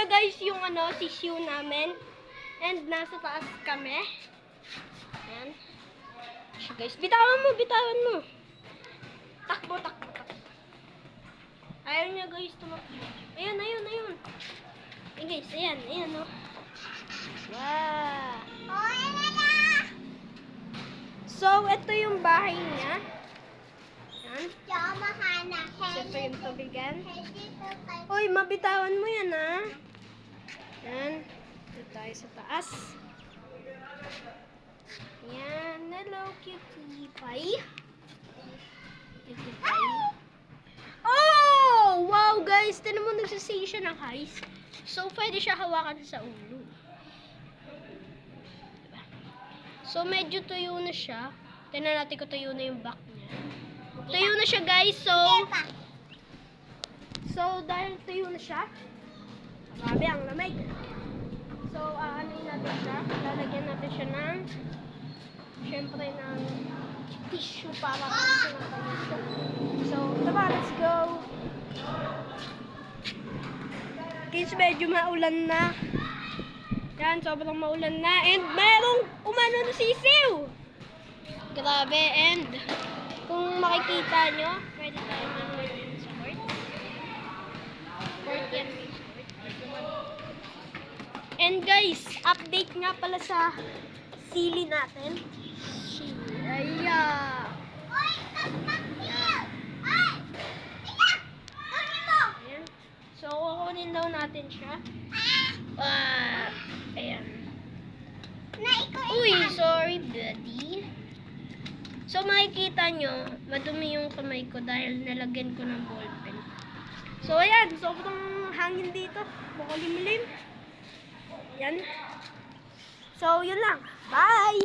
Guys, yung sisiu namin. And nasa taas kami. Ayan. So guys, bitawan mo. Takbo. Ayaw niya guys, tumakbo. Ayun. Ayan guys, ayan oh. Wow. So, ito yung bahay niya. Ayan. So, ito yung tubigan. Uy, mabitawan mo yan ha. Ayan. Dito tayo sa taas. Ayan. Hello, cutie pie. Cutie pie. Oh! Wow, guys. Tinan mo, nagsasay siya ng highs. So, pwede siya hawakan sa ulo. Diba? So, medyo tuyo na siya. Tignan natin kung tuyo na yung back niya. Tuyo na siya, guys. So, dahil tuyo na siya, grabe, ang lamig. So, aanoin natin siya. Lalagyan natin siya ng, syempre, ng tissue para kasi natin siya. So, tara, let's go. Kids, medyo maulan na. Yan, sobrang maulan na. And merong umano na sisiw. Grabe, and kung makikita nyo, pwede tayo manunin sa court. Court yan. And guys, update nga pala sa sili natin. Ayan. Ayan. So, kukunin daw natin siya. Ayan. Uy, sorry buddy. So, makikita nyo, madumi yung kamay ko dahil nalagyan ko ng ballpen. So, ayan. Sobrang hangin dito. Makulimlim. Yan. So, yun lang. Bye!